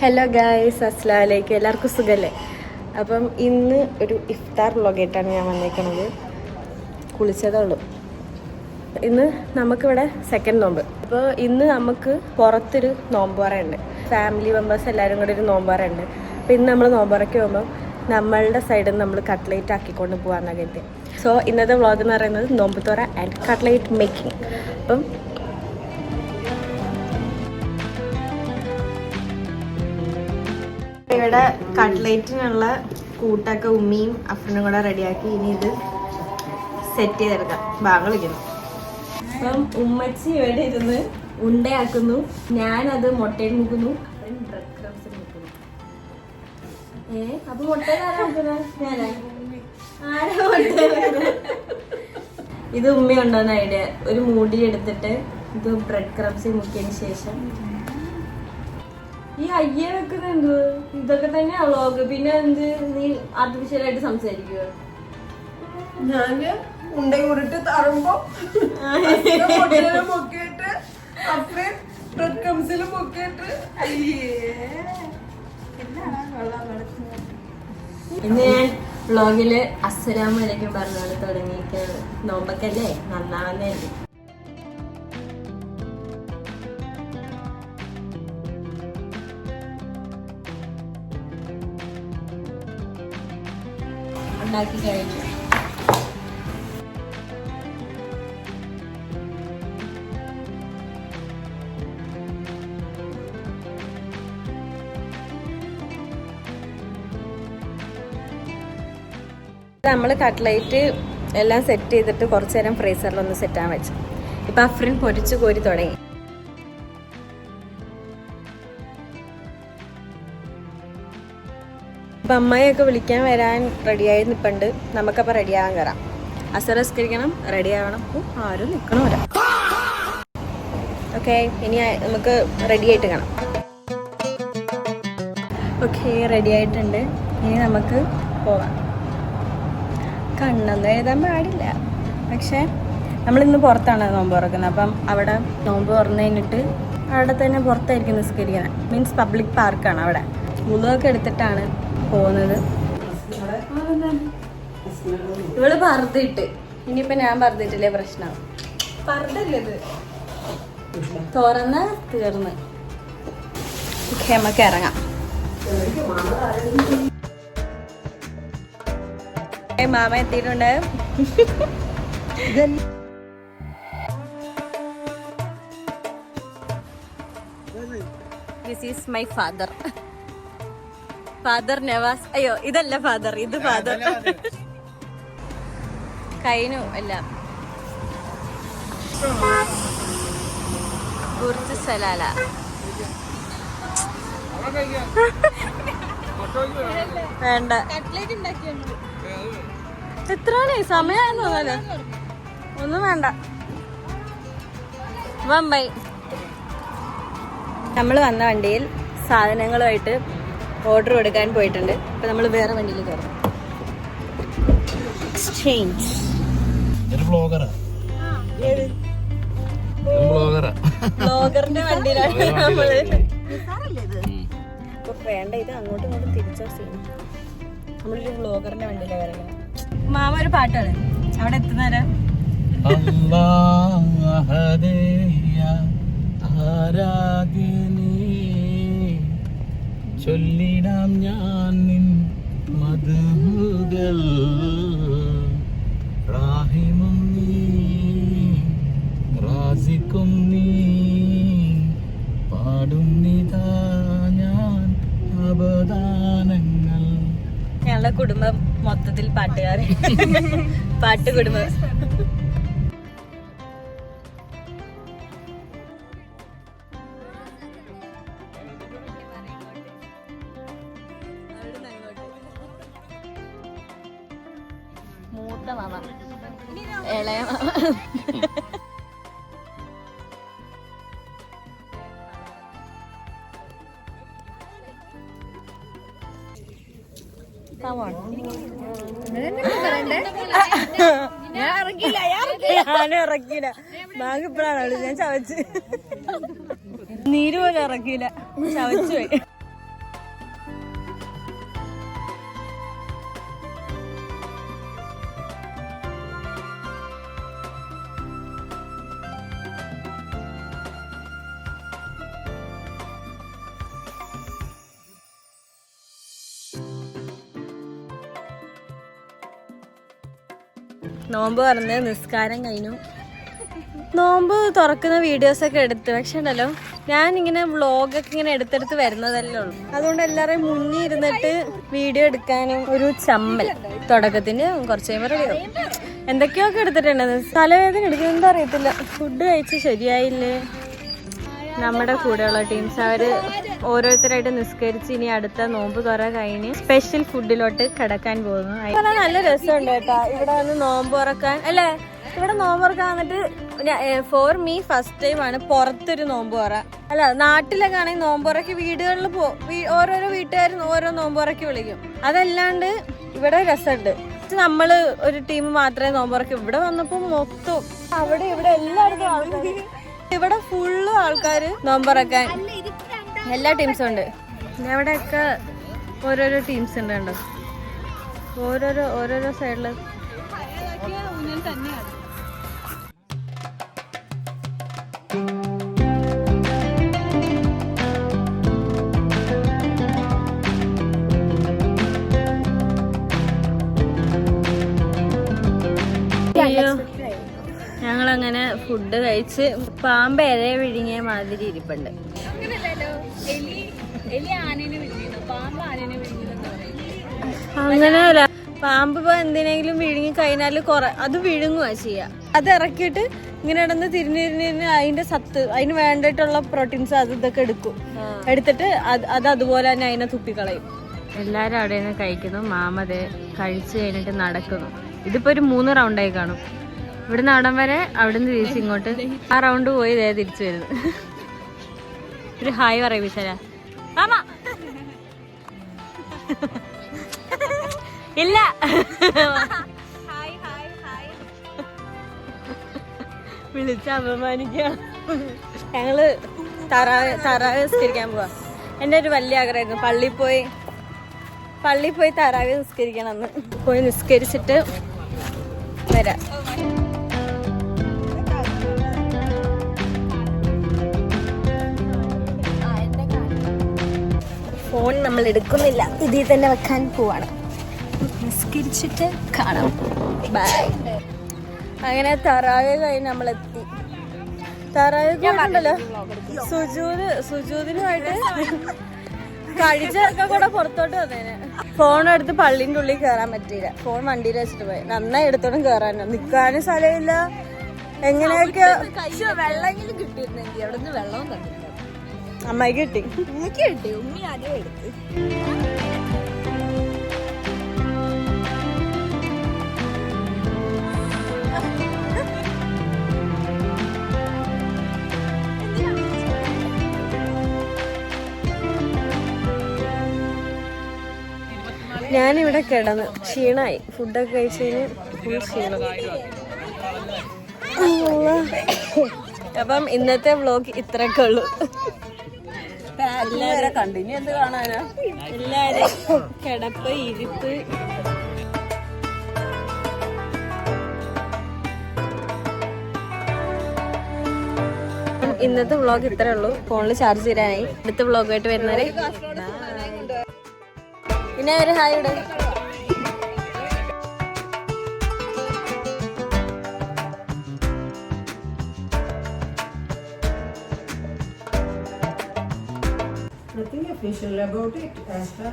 Hello guys, അസ്സലാമു അലൈക്കും. എല്ലാവർക്കും സുഖമല്ലേ? അപ്പം ഇന്ന് ഒരു ഇഫ്താർ വ്ളോഗായിട്ടാണ് ഞാൻ വന്നേക്കുന്നത്. കുളിച്ചതേ ഉള്ളൂ. ഇന്ന് നമുക്കിവിടെ സെക്കൻഡ് നോമ്പ്. അപ്പോൾ ഇന്ന് നമുക്ക് പുറത്തൊരു നോമ്പുറയുണ്ട്. ഫാമിലി മെമ്പേഴ്സ് എല്ലാവരും കൂടെ ഒരു നോമ്പുറയുണ്ട്. അപ്പോൾ ഇന്ന് നമ്മൾ നോമ്പുറയ്ക്ക് പോകുമ്പോൾ നമ്മളുടെ സൈഡിൽ നിന്ന് നമ്മൾ കട്ട്ലേറ്റ് ആക്കിക്കൊണ്ട് പോകാമെന്നാണ് കരുതി. സോ ഇന്നത്തെ വ്ളോഗ് എന്ന് പറയുന്നത് നോമ്പുതുറ ആൻഡ് കട്ട്ലേറ്റ് മേക്കിംഗ്. അപ്പം ഇവിടെ കട്ട്ലേറ്റിനുള്ള കൂട്ടൊക്കെ ഉമ്മിയും അഫ്രിനും കൂടെ റെഡിയാക്കി. ഇനി ഇത് സെറ്റ് ചെയ്തെടുക്കാം. ബാങ്ക് വിളിക്കുന്നു. അപ്പം ഉമ്മച്ചി ഇവിടെ ഇരുന്ന് ഉണ്ടയാക്കുന്നു, ഞാനത് മുട്ടയിൽ മുക്കുന്നു, ബ്രെഡ് ക്രംസിൽ മുക്കുന്നു. അപ്പൊ മുട്ടയിൽ ആരാ മുക്കുന്നത്? ഞാനാ. ആരാ മുട്ട? ഇത് ഉമ്മ ഉണ്ടോന്ന് ഐഡിയ. ഒരു മൂടി എടുത്തിട്ട് ഇത് ബ്രെഡ് ക്രംസിൽ മുക്കിയതിന് ശേഷം ഈ അയ്യ വെക്കുന്ന എന്ത് ഇതൊക്കെ തന്നെയാ വ്ളോഗ്. പിന്നെ എന്ത് നീ ആർട്ടിഫിഷ്യലായിട്ട് സംസാരിക്കുക? ഞാന് ഉണ്ട കൂടിട്ട് തറുമ്പോ പൊക്കിയിട്ട് അപ്പഴേ ബ്രെഡ് ക്രംസിൽ പൊക്കിയിട്ട് ഇന്ന് ഞാൻ വ്ളോഗില് അസ്സലാമു അലൈക്കും പറഞ്ഞാണ് തുടങ്ങിയിരിക്കുന്നത്. നോമ്പൊക്കെയല്ലേ, നന്നാവുന്നേ. ഉണ്ടാക്കി കഴിഞ്ഞു. നമ്മൾ കട്ട്ലേറ്റ് എല്ലാം സെറ്റ് ചെയ്തിട്ട് കുറച്ച് നേരം ഫ്രീസറിലൊന്ന് സെറ്റാൻ വെച്ചു. ഇപ്പം അഫ്രിൻ പൊരിച്ച് കോരി തുടങ്ങി. അപ്പം അമ്മയൊക്കെ വിളിക്കാൻ വരാൻ റെഡിയായി നിൽപ്പുണ്ട്. നമുക്കപ്പോൾ റെഡിയാകാൻ കയറാം. അസറസ്കരിക്കണം, റെഡിയാവണം. ആരും നിൽക്കണം വരാം. ഓക്കെ, ഇനി നമുക്ക് റെഡി ആയിട്ട് കാണാം. ഓക്കെ, റെഡി ആയിട്ടുണ്ട്. ഇനി നമുക്ക് പോവാം. കണ്ണൊന്നും എഴുതാൻ പാടില്ല, പക്ഷേ നമ്മളിന്ന് പുറത്താണ് നോമ്പ് തുറക്കുന്നത്. അപ്പം അവിടെ നോമ്പ് തുറന്നു കഴിഞ്ഞിട്ട് അവിടെ തന്നെ പുറത്തായിരിക്കും നിസ്കരിക്കുന്നത്. മീൻസ് പബ്ലിക് പാർക്കാണ് അവിടെ. മുളകൊക്കെ എടുത്തിട്ടാണ് പോകുന്നത്. ഇവള് പർദ്ദയിട്ട്, ഇനിയിപ്പോ ഞാൻ പർദ്ദയിട്ടില്ലേ പ്രശ്നം. പർദ്ദല്ലേ ഇത്, തുറന്ന് തീർന്ന്. നമുക്ക് ഇറങ്ങാം. മാമ എത്തിയിട്ടുണ്ട്. This is my father. Father Navas. അയ്യോ, ഇതല്ല ഫാദർ, ഇത് ഫാദർ. കഴിഞ്ഞു എല്ലാം. കുറച്ച് സലാല വേണ്ട. എത്രയാണ് സമയമായെന്ന് തോന്നല്ലോ. ഒന്നും വേണ്ട. വമ്പൈ. നമ്മൾ വന്ന വണ്ടിയിൽ സാധനങ്ങളുമായിട്ട് ഓർഡർ കൊടുക്കാൻ പോയിട്ടുണ്ട്. ഇപ്പൊ നമ്മൾ വേറെ വണ്ടിയിൽ കയറും. ബ്ലോഗറിന്റെ വണ്ടിയിലാണ് നമ്മള്. ഇപ്പൊ വേണ്ട, ഇത് അങ്ങോട്ടും ഇങ്ങോട്ടും തിരിച്ചോ സീൻ. നമ്മളൊരു ബ്ലോഗറിന്റെ വണ്ടിയിലാണ് കയറുന്നത്. മാമ ഒരു പാട്ടാണ് അവിടെ എത്തുന്നേരം. ചൊല്ലിടാം ഞാൻ നിൻ മധുകൾ, റാഹിമും നീ റാസിക്കും നീ, പാടുന്നിതാ ഞാൻ അവദാനങ്ങൾ. ഞങ്ങളുടെ കുടുംബം മൊത്തത്തിൽ പാട്ടുകാരൻ. പാട്ട് കുടുംബം. മൂത്ത മാമ, ഇളയ മാമ. ഞാനും ഇറക്കിയില്ല. ബാഗ് ഇപ്പഴാണ് ഞാൻ ചവച്ച്. നീര് പോലും ഇറക്കിയില്ല, ചവച്ചു പോയി. നോമ്പ് പറഞ്ഞ് നിസ്കാരം കഴിഞ്ഞു. നോമ്പ് തുറക്കുന്ന വീഡിയോസൊക്കെ എടുത്ത്, പക്ഷെ ഉണ്ടല്ലോ ഞാനിങ്ങനെ വ്ളോഗൊക്കെ ഇങ്ങനെ എടുത്തെടുത്ത് വരുന്നതല്ലേ ഉള്ളൂ. അതുകൊണ്ട് എല്ലാവരെയും മുന്നിൽ ഇരുന്നിട്ട് വീഡിയോ എടുക്കാനും ഒരു ചമ്മൽ. തുടക്കത്തിന് കുറച്ച് കഴിയുമ്പോൾ എന്തൊക്കെയൊക്കെ എടുത്തിട്ടുണ്ട്. തലവേദന എടുക്കുന്നതെന്ന് അറിയത്തില്ല. ഫുഡ് കഴിച്ച് ശരിയായില്ലേ. നമ്മുടെ കൂടെയുള്ള ടീംസ് അവർ ഓരോരുത്തരായിട്ട് നിസ്കരിച്ച് ഇനി അടുത്ത നോമ്പ് തുറ കഴിഞ്ഞ് സ്പെഷ്യൽ ഫുഡിലോട്ട് കിടക്കാൻ പോകുന്നു. നല്ല രസമുണ്ട് കേട്ടോ ഇവിടെ വന്ന് നോമ്പ് തുറക്കാൻ. അല്ലേ, ഇവിടെ നോമ്പ് തുറക്കാൻ വന്നിട്ട് ഫോർ മീ ഫസ്റ്റ് ടൈം ആണ് പുറത്തൊരു നോമ്പ് തുറ. അല്ല, നാട്ടിലൊക്കെ ആണെങ്കിൽ നോമ്പ് തുറക്ക് വീടുകളിൽ ഓരോരോ വീട്ടുകാരും ഓരോ നോമ്പ് തുറക്ക് വിളിക്കും. അതല്ലാണ്ട് ഇവിടെ രസമുണ്ട്. നമ്മള് ഒരു ടീം മാത്രമേ നോമ്പ് തുറക്കും. ഇവിടെ വന്നപ്പോ മൊത്തം അവിടെ ഇവിടെ എല്ലായിടത്തും ആൾക്കാർ. ഇവിടെ ഫുള്ള് ആൾക്കാർ നോമ്പ് തുറക്കാൻ എല്ലാ ടീംസും ഉണ്ട്. ഇവിടെയൊക്കെ ഓരോരോ ടീംസ് ഉണ്ട് കണ്ടോ, ഓരോരോ സൈഡില്. ഞങ്ങളങ്ങനെ ഫുഡ് കഴിച്ച് പാമ്പ് ഇരയെ വിഴുങ്ങിയ മാതിരി ഇരിപ്പുണ്ട്. അങ്ങനെയല്ല, പാമ്പ് ഇപ്പൊ എന്തിനെങ്കിലും വിഴുങ്ങി കഴിഞ്ഞാല് അത് വിഴുങ്ങുക ചെയ്യാ. അത് ഇറക്കിയിട്ട് ഇങ്ങനെ ഇടന്ന് തിരിഞ്ഞിരിഞ്ഞ് അതിന്റെ അതിന് വേണ്ടിയിട്ടുള്ള പ്രോട്ടീൻസ് അത് ഇതൊക്കെ എടുക്കും. എടുത്തിട്ട് അത് അതുപോലെ തന്നെ അതിനെ തുപ്പിക്കളയും. എല്ലാരും അവിടെ നിന്ന് കഴിക്കുന്നു. മാമതെ കഴിച്ചു കഴിഞ്ഞിട്ട് നടക്കുന്നു. ഇതിപ്പോ ഒരു 3 റൗണ്ടായി കാണും. ഇവിടുന്ന് അവിടം വരെ, അവിടുന്ന് തിരിച്ച് ഇങ്ങോട്ട്. ആ റൗണ്ട് പോയി ഇതേ തിരിച്ചു വരുന്നു. ഒരു ഹായ് പറയും വിശാല. മാമ ഇല്ല, വിളിച്ച അപമാനിക്കുക. ഞങ്ങള് തറാവ് നിസ്കരിക്കാൻ പോവാ. എൻ്റെ ഒരു വലിയ ആഗ്രഹമായിരുന്നു പള്ളിയിൽ പോയി തറാവ് നിസ്കരിക്കണം. അന്ന് പോയി നിസ്കരിച്ചിട്ട് വരാം. ഫോൺ നമ്മൾ എടുക്കുന്നില്ല, ഇതിൽ തന്നെ വെക്കാൻ പോവാണ്. നിസ്കരിച്ചിട്ട് കാണാം. ബൈ. അങ്ങനെ തറാവി കഴിഞ്ഞ് നമ്മളെത്തി. തറാവി ഉണ്ടല്ലോ സുജൂദിനുമായിട്ട് കഴിച്ചൊക്കെ കൂടെ പുറത്തോട്ട് വന്നേനെ. ഫോൺ എടുത്ത് പള്ളിൻ്റെ ഉള്ളിൽ കയറാൻ പറ്റിയില്ല. ഫോൺ വണ്ടിയിൽ വെച്ചിട്ട് പോയി. നന്നായി എടുത്തോണ്ടും കയറാനോ നിൽക്കാനും സ്ഥലമില്ല. എങ്ങനെയൊക്കെ വെള്ളമെങ്കിലും കിട്ടിയിരുന്നെങ്കിൽ. അവിടെ നിന്ന് വെള്ളവും കണ്ടില്ല. അമ്മയ്ക്ക് കിട്ടി, ഉമ്മിക്ക് കിട്ടി. ഉമ്മി ആദ്യം എടുത്ത്. ഞാനിവിടെ കിടന്ന് ക്ഷീണമായി. ഫുഡൊക്കെ കഴിച്ചതിന് ഫുൾ ക്ഷീണം. അപ്പം ഇന്നത്തെ വ്ലോഗ് ഇത്രയൊക്കെ ഉള്ളൂ. എല്ലാവരും കണ്ടിന്യൂ എന്ത് കാണാനാ? എല്ലാരും കിടപ്പ് ഇരിപ്പ്. ഇന്നത്തെ വ്ലോഗ് ഇത്രേ ഉള്ളൂ. ഫോണിൽ ചാർജ് ചെയ്യാനായി. അടുത്ത വ്ലോഗായിട്ട് വരുന്നവരെ പിന്നെ ഒരു hi it. Nothing official about it, Esther.